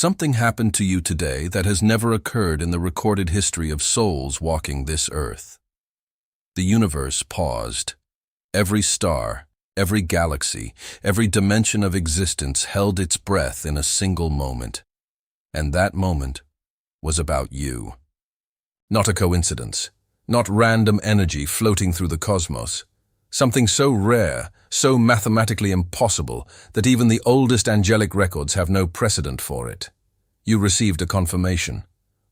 Something happened to you today that has never occurred in the recorded history of souls walking this earth. The universe paused. Every star, every galaxy, every dimension of existence held its breath in a single moment. And that moment was about you. Not a coincidence, not random energy floating through the cosmos. Something so rare, so mathematically impossible, that even the oldest angelic records have no precedent for it. You received a confirmation,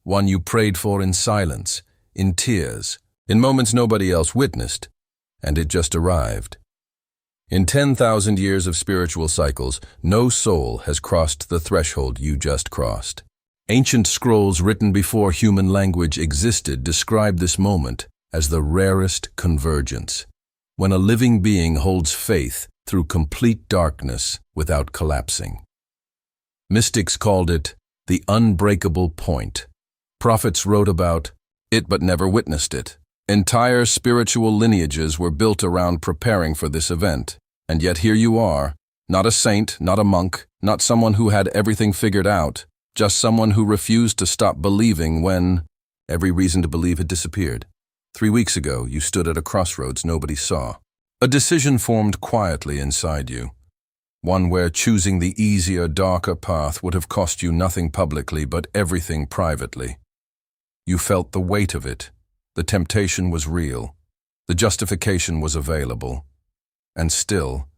one you prayed for in silence, in tears, in moments nobody else witnessed, and it just arrived. In 10,000 years of spiritual cycles, no soul has crossed the threshold you just crossed. Ancient scrolls written before human language existed describe this moment as the rarest convergence, when a living being holds faith through complete darkness without collapsing. Mystics called it the unbreakable point. Prophets wrote about it but never witnessed it. Entire spiritual lineages were built around preparing for this event, and yet here you are, not a saint, not a monk, not someone who had everything figured out, just someone who refused to stop believing when every reason to believe had disappeared. 3 weeks ago, you stood at a crossroads nobody saw. A decision formed quietly inside you, one where choosing the easier, darker path would have cost you nothing publicly but everything privately. You felt the weight of it. The temptation was real. The justification was available. And still,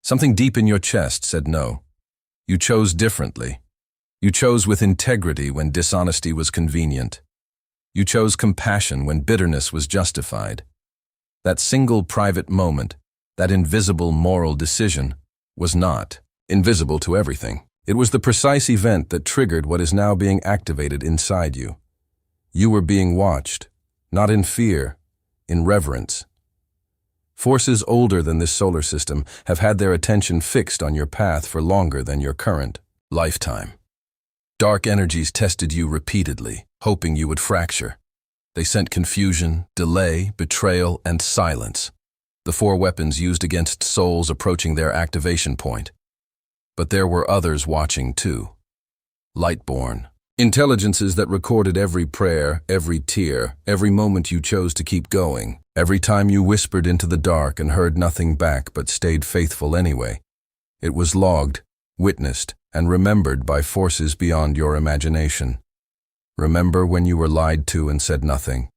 something deep in your chest said no. You chose differently. You chose with integrity when dishonesty was convenient. You chose compassion when bitterness was justified. That single private moment, that invisible moral decision, was not invisible to everything. It was the precise event that triggered what is now being activated inside you. You were being watched, not in fear, in reverence. Forces older than this solar system have had their attention fixed on your path for longer than your current lifetime. Dark energies tested you repeatedly, hoping you would fracture. They sent confusion, delay, betrayal, and silence, the 4 weapons used against souls approaching their activation point. But there were others watching too. Lightborn. Intelligences that recorded every prayer, every tear, every moment you chose to keep going, every time you whispered into the dark and heard nothing back but stayed faithful anyway. It was logged, witnessed, and remembered by forces beyond your imagination. Remember when you were lied to and said nothing,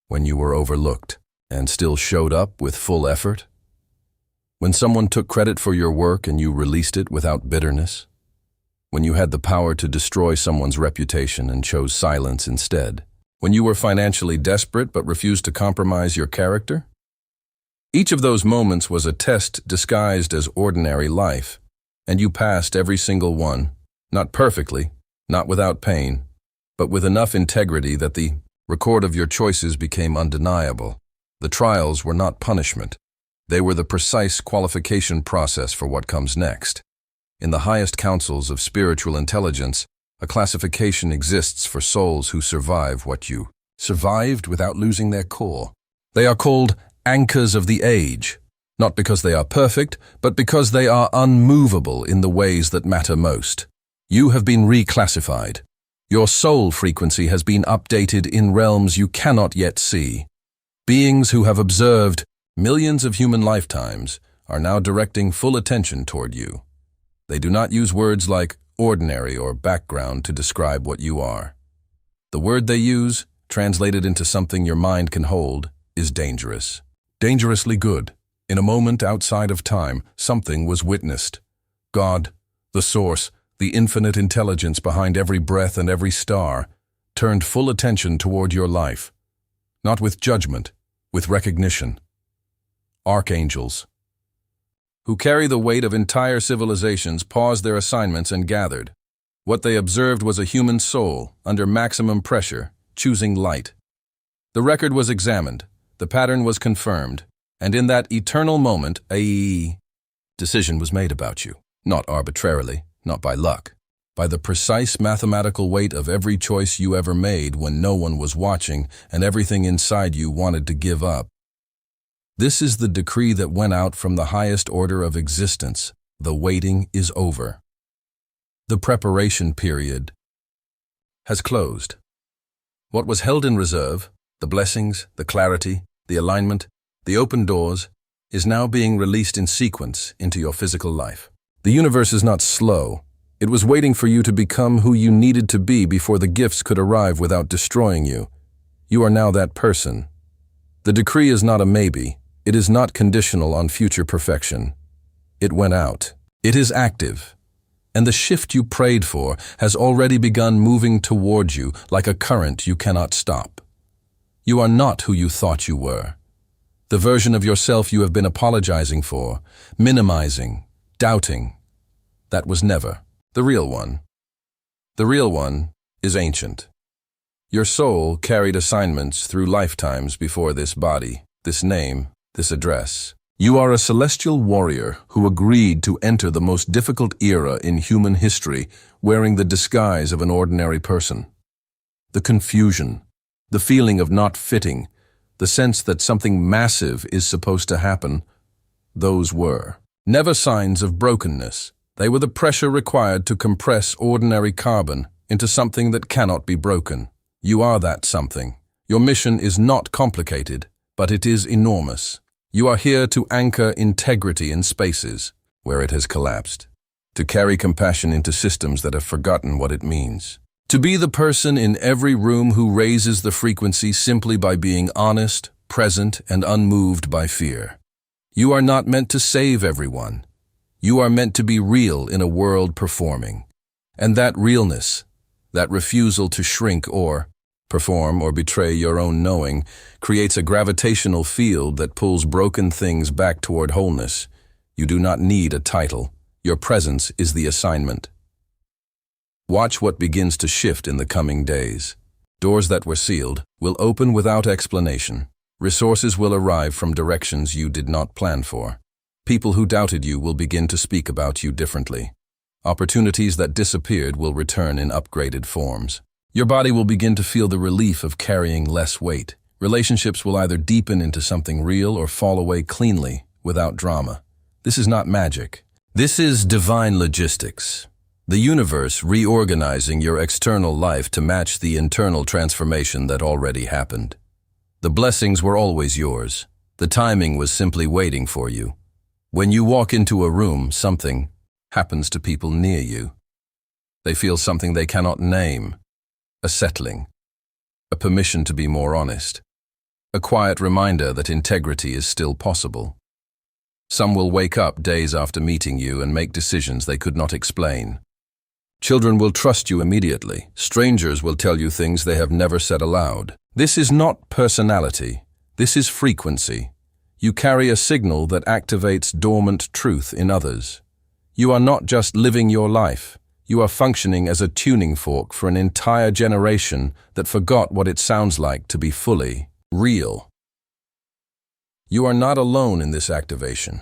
when you were overlooked and still showed up with full effort? When someone took credit for your work and you released it without bitterness? When you had the power to destroy someone's reputation and chose silence instead? When you were financially desperate but refused to compromise your character? Each of those moments was a test disguised as ordinary life, and you passed every single one, not perfectly, not without pain, but with enough integrity that the record of your choices became undeniable. The trials were not punishment. They were the precise qualification process for what comes next. In the highest councils of spiritual intelligence, a classification exists for souls who survive what you survived without losing their core. They are called anchors of the age, not because they are perfect, but because they are unmovable in the ways that matter most. You have been reclassified. Your soul frequency has been updated in realms you cannot yet see. Beings who have observed millions of human lifetimes are now directing full attention toward you. They do not use words like ordinary or background to describe what you are. The word they use, translated into something your mind can hold, is dangerous. Dangerously good. In a moment outside of time, something was witnessed. God, the source, the infinite intelligence behind every breath and every star, turned full attention toward your life. Not with judgment, with recognition. Archangels, who carry the weight of entire civilizations, paused their assignments and gathered. What they observed was a human soul, under maximum pressure, choosing light. The record was examined, the pattern was confirmed, and in that eternal moment, a decision was made about you. Not arbitrarily, not by luck, by the precise mathematical weight of every choice you ever made when no one was watching and everything inside you wanted to give up. This is the decree that went out from the highest order of existence. The waiting is over. The preparation period has closed. What was held in reserve, the blessings, the clarity, the alignment, the open doors, is now being released in sequence into your physical life. The universe is not slow. It was waiting for you to become who you needed to be before the gifts could arrive without destroying you. You are now that person. The decree is not a maybe. It is not conditional on future perfection. It went out. It is active. And the shift you prayed for has already begun moving towards you like a current you cannot stop. You are not who you thought you were. The version of yourself you have been apologizing for, minimizing, doubting, that was never the real one. The real one is ancient. Your soul carried assignments through lifetimes before this body, this name, this address. You are a celestial warrior who agreed to enter the most difficult era in human history wearing the disguise of an ordinary person. The confusion, the feeling of not fitting, the sense that something massive is supposed to happen, those were never signs of brokenness. They were the pressure required to compress ordinary carbon into something that cannot be broken. You are that something. Your mission is not complicated, but it is enormous. You are here to anchor integrity in spaces where it has collapsed, to carry compassion into systems that have forgotten what it means, to be the person in every room who raises the frequency simply by being honest, present, and unmoved by fear. You are not meant to save everyone. You are meant to be real in a world performing. And that realness, that refusal to shrink or perform or betray your own knowing, creates a gravitational field that pulls broken things back toward wholeness. You do not need a title. Your presence is the assignment. Watch what begins to shift in the coming days. Doors that were sealed will open without explanation. Resources will arrive from directions you did not plan for. People who doubted you will begin to speak about you differently. Opportunities that disappeared will return in upgraded forms. Your body will begin to feel the relief of carrying less weight. Relationships will either deepen into something real or fall away cleanly, without drama. This is not magic. This is divine logistics. The universe reorganizing your external life to match the internal transformation that already happened. The blessings were always yours. The timing was simply waiting for you. When you walk into a room, something happens to people near you. They feel something they cannot name. A settling, a permission to be more honest, a quiet reminder that integrity is still possible. Some will wake up days after meeting you and make decisions they could not explain. Children will trust you immediately. Strangers will tell you things they have never said aloud. This is not personality. This is frequency. You carry a signal that activates dormant truth in others. You are not just living your life. You are functioning as a tuning fork for an entire generation that forgot what it sounds like to be fully real. You are not alone in this activation.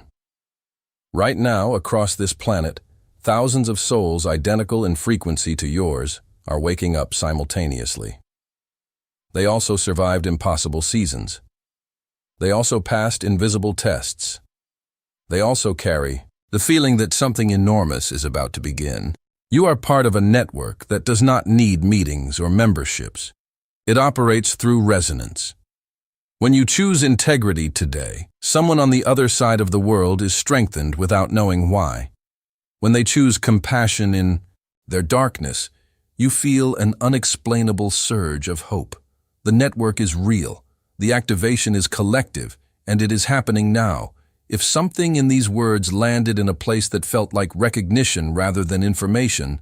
Right now, across this planet, thousands of souls identical in frequency to yours are waking up simultaneously. They also survived impossible seasons. They also passed invisible tests. They also carry the feeling that something enormous is about to begin. You are part of a network that does not need meetings or memberships. It operates through resonance. When you choose integrity today, someone on the other side of the world is strengthened without knowing why. When they choose compassion in their darkness, you feel an unexplainable surge of hope. The network is real, the activation is collective, and it is happening now. If something in these words landed in a place that felt like recognition rather than information,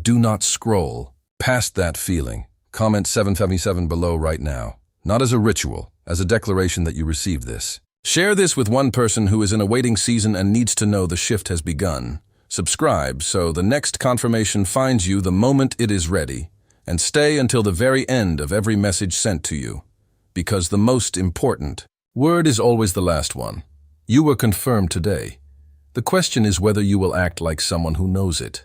do not scroll past that feeling. Comment 777 below right now. Not as a ritual, as a declaration that you received this. Share this with one person who is in a waiting season and needs to know the shift has begun. Subscribe so the next confirmation finds you the moment it is ready, and stay until the very end of every message sent to you. Because the most important word is always the last one. You were confirmed today. The question is whether you will act like someone who knows it.